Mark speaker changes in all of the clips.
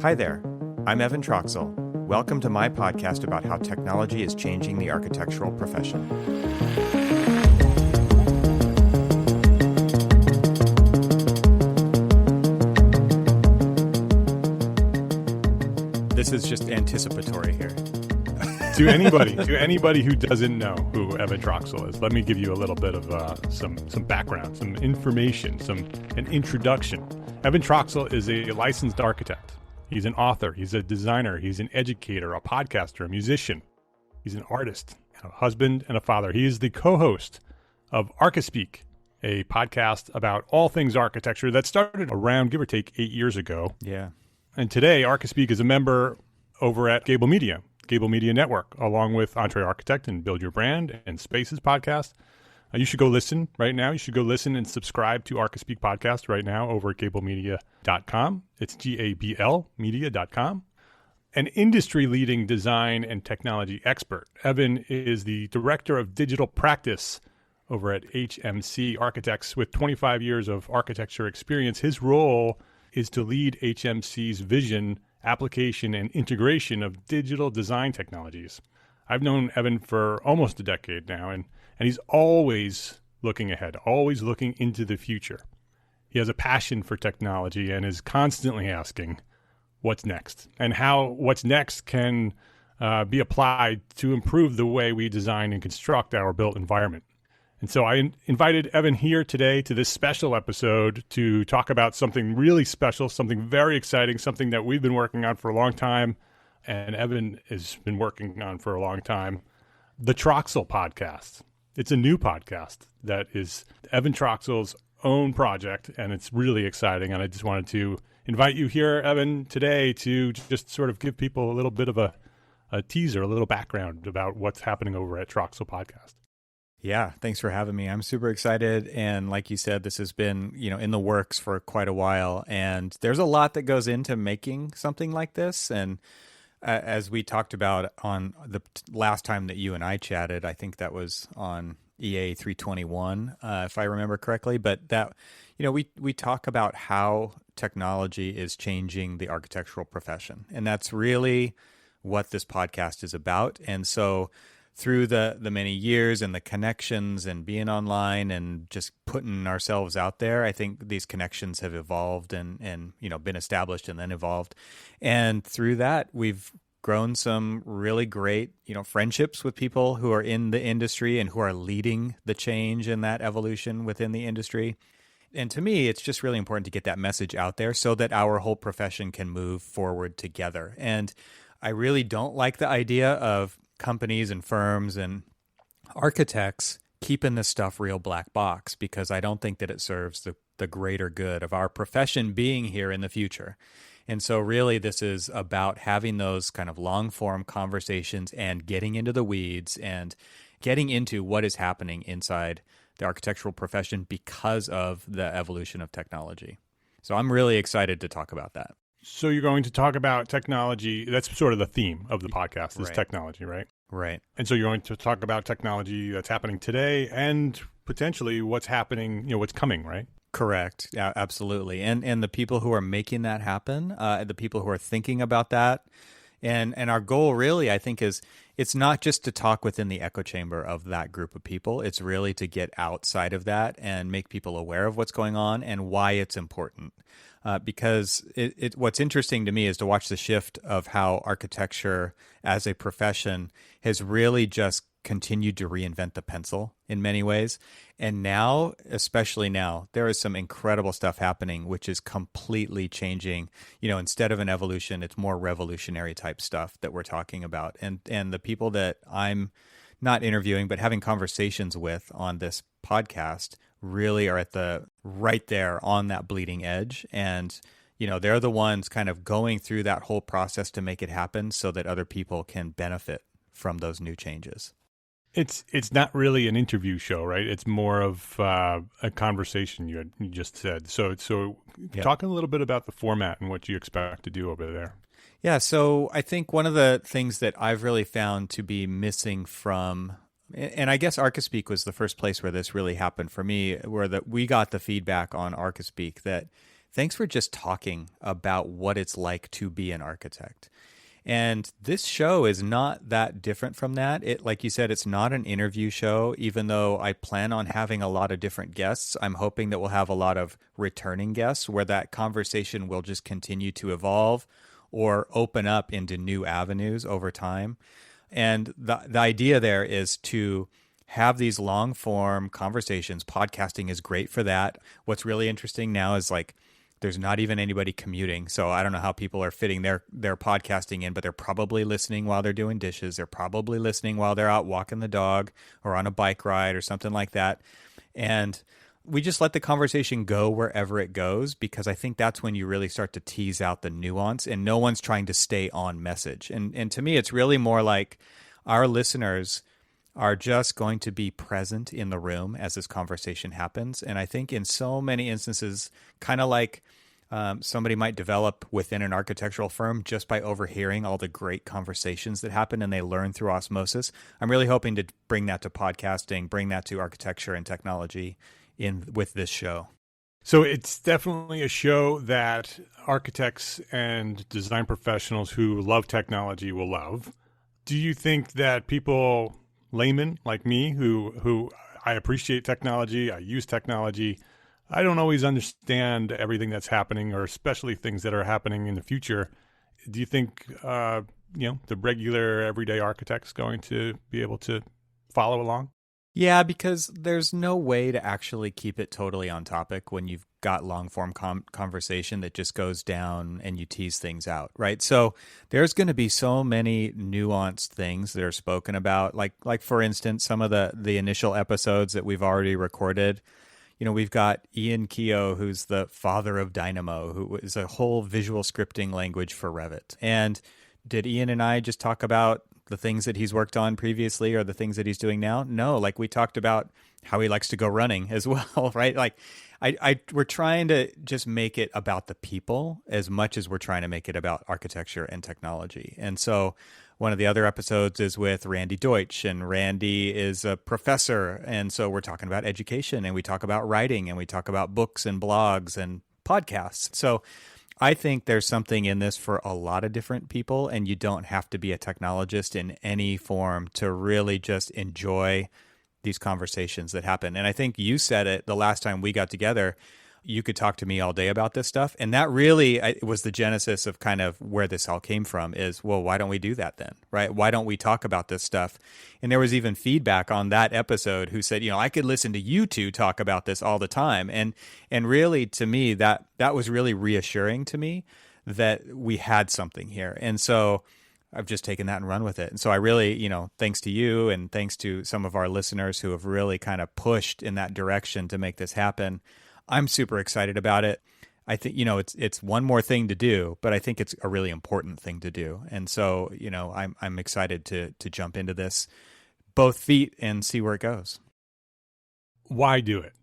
Speaker 1: Hi there, I'm Evan Troxel. Welcome to my podcast about how technology is changing the architectural profession. This is just anticipatory here.
Speaker 2: To anybody who doesn't know who Evan Troxel is, let me give you a little bit of some background, some information, an introduction. Evan Troxel is a licensed architect. He's an author. He's a designer. He's an educator, a podcaster, a musician. He's an artist, a husband, and a father. He is the co-host of ArchiSpeak, a podcast about all things architecture that started around, give or take, 8 years ago.
Speaker 1: Yeah.
Speaker 2: And today, ArchiSpeak is a member over at Gable Media Network, along with EntreArchitect and Build Your Brand and Spaces podcast. You should go listen right now. You should go listen and subscribe to ArchiSpeak podcast right now over at gablemedia.com. It's GABL media.com. An industry-leading design and technology expert, Evan is the director of digital practice over at HMC Architects with 25 years of architecture experience. His role is to lead HMC's vision, application, and integration of digital design technologies. I've known Evan for almost a decade now, and he's always looking ahead, always looking into the future. He has a passion for technology and is constantly asking what's next and how what's next can be applied to improve the way we design and construct our built environment. And so I invited Evan here today to this special episode to talk about something really special, something very exciting, something that we've been working on for a long time, and Evan has been working on for a long time, the Troxel podcast. It's a new podcast that is Evan Troxel's own project, and it's really exciting. And I just wanted to invite you here, Evan, today to just sort of give people a little bit of a teaser, a little background about what's happening over at Troxel Podcast.
Speaker 1: Yeah, thanks for having me. I'm super excited. And like you said, this has been, in the works for quite a while. And there's a lot that goes into making something like this. And as we talked about on the last time that you and I chatted, I think that was on EA 321, if I remember correctly. But that, we talk about how technology is changing the architectural profession. And that's really what this podcast is about. And so through the many years and the connections and being online and just putting ourselves out there, I think these connections have evolved and been established and then evolved. And through that, we've grown some really great, friendships with people who are in the industry and who are leading the change and that evolution within the industry. And to me, it's just really important to get that message out there so that our whole profession can move forward together. And I really don't like the idea of companies and firms and architects keeping this stuff real black box, because I don't think that it serves the greater good of our profession being here in the future. And so really this is about having those kind of long form conversations and getting into the weeds and getting into what is happening inside the architectural profession because of the evolution of technology. So I'm really excited to talk about that.
Speaker 2: So you're going to talk about technology. That's sort of the theme of the podcast is technology, right?
Speaker 1: Right.
Speaker 2: And so you're going to talk about technology that's happening today and potentially what's happening, what's coming, right?
Speaker 1: Correct. Yeah, absolutely. And the people who are making that happen, the people who are thinking about that. And our goal really, I think, is it's not just to talk within the echo chamber of that group of people. It's really to get outside of that and make people aware of what's going on and why it's important. Because what's interesting to me is to watch the shift of how architecture as a profession has really just continued to reinvent the pencil in many ways. And now, especially now, there is some incredible stuff happening, which is completely changing. Instead of an evolution, it's more revolutionary type stuff that we're talking about. And the people that I'm not interviewing, but having conversations with on this podcast really are at right there on that bleeding edge. And, they're the ones kind of going through that whole process to make it happen so that other people can benefit from those new changes.
Speaker 2: It's not really an interview show, right? It's more of a conversation you just said. So talk a little bit about the format and what you expect to do over there.
Speaker 1: Yeah, so I think one of the things that I've really found to be missing from, and I guess ArchiSpeak was the first place where this really happened for me, where we got the feedback on ArchiSpeak that thanks for just talking about what it's like to be an architect. And this show is not that different from that. It, like you said, it's not an interview show, even though I plan on having a lot of different guests. I'm hoping that we'll have a lot of returning guests where that conversation will just continue to evolve or open up into new avenues over time. And the idea there is to have these long form conversations. Podcasting is great for that. What's really interesting now is like, there's not even anybody commuting. So I don't know how people are fitting their podcasting in, but they're probably listening while they're doing dishes. They're probably listening while they're out walking the dog or on a bike ride or something like that. And we just let the conversation go wherever it goes, because I think that's when you really start to tease out the nuance, and no one's trying to stay on message. And to me, it's really more like our listeners are just going to be present in the room as this conversation happens. And I think in so many instances, kind of like somebody might develop within an architectural firm just by overhearing all the great conversations that happen and they learn through osmosis. I'm really hoping to bring that to podcasting, bring that to architecture and technology with this show.
Speaker 2: So it's definitely a show that architects and design professionals who love technology will love. Do you think that people, laymen like me, who I appreciate technology, I use technology, I don't always understand everything that's happening, or especially things that are happening in the future. Do you think the regular everyday architect's going to be able to follow along?
Speaker 1: Yeah, because there's no way to actually keep it totally on topic when you've got long form conversation that just goes down and you tease things out, right? So there's going to be so many nuanced things that are spoken about. Like for instance, some of the initial episodes that we've already recorded. We've got Ian Keogh, who's the father of Dynamo, who is a whole visual scripting language for Revit. And did Ian and I just talk about the things that he's worked on previously or the things that he's doing now? No, like we talked about how he likes to go running as well, right? Like we're trying to just make it about the people as much as we're trying to make it about architecture and technology. And so one of the other episodes is with Randy Deutsch, and Randy is a professor. And so we're talking about education, and we talk about writing, and we talk about books and blogs and podcasts. So I think there's something in this for a lot of different people, and you don't have to be a technologist in any form to really just enjoy these conversations that happen. And I think you said it the last time we got together. You could talk to me all day about this stuff. And that really was the genesis of kind of where this all came from is, well, why don't we do that then, right? Why don't we talk about this stuff? And there was even feedback on that episode who said, I could listen to you two talk about this all the time. And really, to me, that was really reassuring to me that we had something here. And so I've just taken that and run with it. And so I really, thanks to you and thanks to some of our listeners who have really kind of pushed in that direction to make this happen, I'm super excited about it. I think, it's one more thing to do, but I think it's a really important thing to do. And so, I'm excited to jump into this both feet and see where it goes.
Speaker 2: Why do it?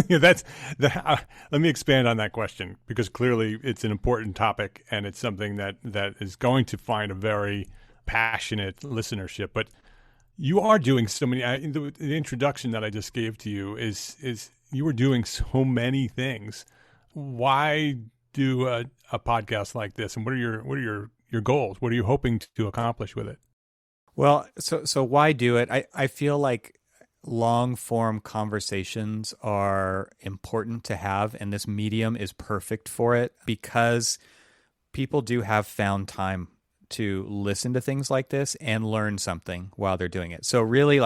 Speaker 2: Let me expand on that question, because clearly it's an important topic and it's something that is going to find a very passionate listenership. But you are doing so many. The introduction that I just gave to you is you were doing so many things. Why do a podcast like this, and what are your goals? What are you hoping to accomplish with it?
Speaker 1: Well, so why do it? I feel like long form conversations are important to have, and this medium is perfect for it because people do have found time to listen to things like this and learn something while they're doing it. So really,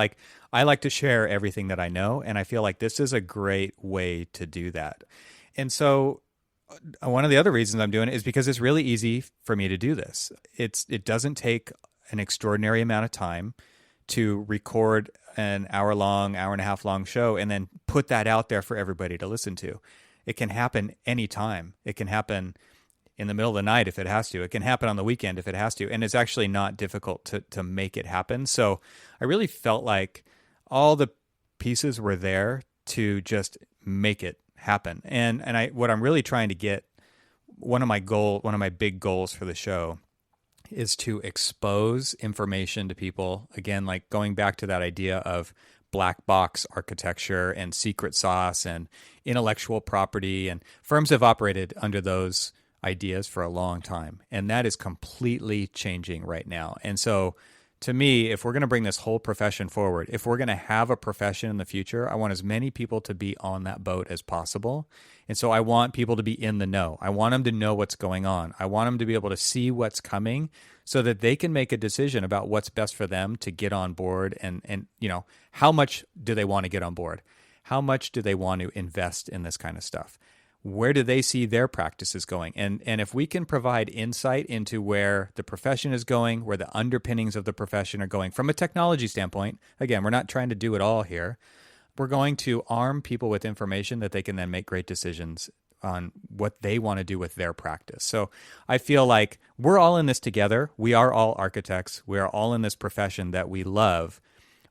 Speaker 1: I like to share everything that I know, and I feel like this is a great way to do that. And so one of the other reasons I'm doing it is because it's really easy for me to do this. It doesn't take an extraordinary amount of time to record an hour and a half long show and then put that out there for everybody to listen to. It can happen anytime. It can happen in the middle of the night if it has to. It can happen on the weekend if it has to. And it's actually not difficult to make it happen. So I really felt like all the pieces were there to just make it happen. And what I'm really trying to get, one of my big goals for the show is to expose information to people. Again, like going back to that idea of black box architecture and secret sauce and intellectual property. And firms have operated under those ideas for a long time. And that is completely changing right now. And so to me, if we're going to bring this whole profession forward, if we're going to have a profession in the future, I want as many people to be on that boat as possible. And so I want people to be in the know. I want them to know what's going on. I want them to be able to see what's coming so that they can make a decision about what's best for them to get on board and how much do they want to get on board? How much do they want to invest in this kind of stuff? Where do they see their practices going? And if we can provide insight into where the profession is going, where the underpinnings of the profession are going from a technology standpoint, again, we're not trying to do it all here. We're going to arm people with information that they can then make great decisions on what they want to do with their practice. So I feel like we're all in this together. We are all architects. We are all in this profession that we love.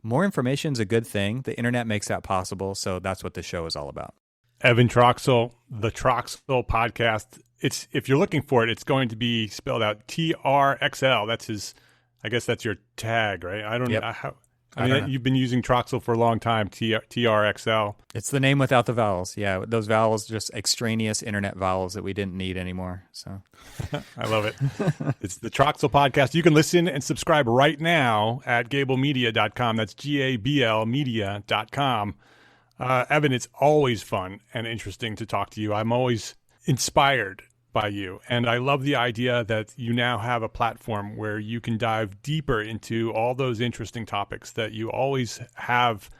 Speaker 1: More information is a good thing. The internet makes that possible. So that's what the show is all about.
Speaker 2: Evan Troxel, the Troxel podcast. If you're looking for it, it's going to be spelled out TRXL. That's his. I guess that's your tag, right? I don't know how. I mean, you've been using Troxel for a long time. TRXL.
Speaker 1: It's the name without the vowels. Yeah, those vowels just extraneous internet vowels that we didn't need anymore. So
Speaker 2: I love it. It's the Troxel podcast. You can listen and subscribe right now at gablemedia.com. That's GABL media.com. Evan, it's always fun and interesting to talk to you. I'm always inspired by you. And I love the idea that you now have a platform where you can dive deeper into all those interesting topics that you always have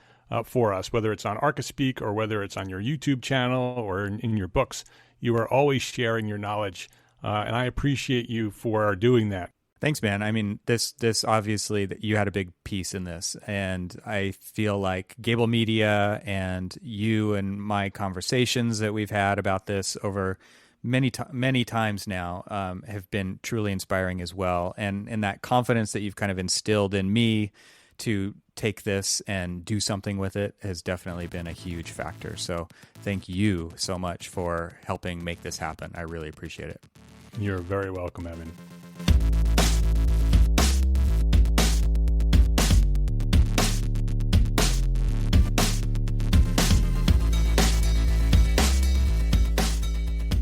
Speaker 2: for us, whether it's on ArchiSpeak or whether it's on your YouTube channel or in your books. You are always sharing your knowledge, and I appreciate you for doing that.
Speaker 1: Thanks, man. I mean, this obviously that you had a big piece in this, and I feel like Gable Media and you and my conversations that we've had about this over many times now have been truly inspiring as well. And that confidence that you've kind of instilled in me to take this and do something with it has definitely been a huge factor. So thank you so much for helping make this happen. I really appreciate it.
Speaker 2: You're very welcome, Evan.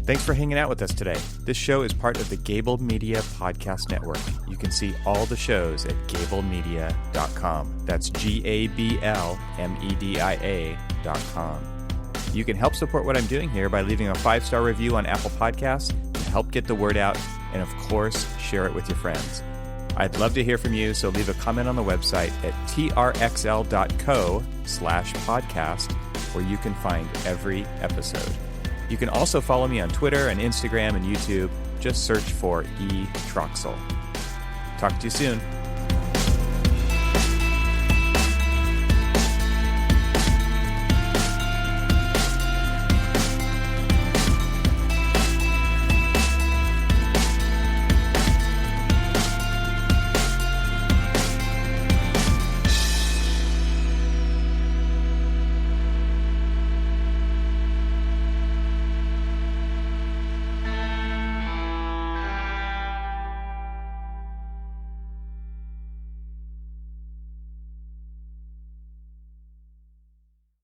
Speaker 1: Thanks for hanging out with us today. This show is part of the Gable Media Podcast Network. You can see all the shows at gablemedia.com. That's GABLMEDIA.com. You can help support what I'm doing here by leaving a 5-star review on Apple Podcasts to help get the word out, and of course, share it with your friends. I'd love to hear from you, so leave a comment on the website at trxl.co/podcast, where you can find every episode. You can also follow me on Twitter and Instagram and YouTube. Just search for eTroxel. Talk to you soon.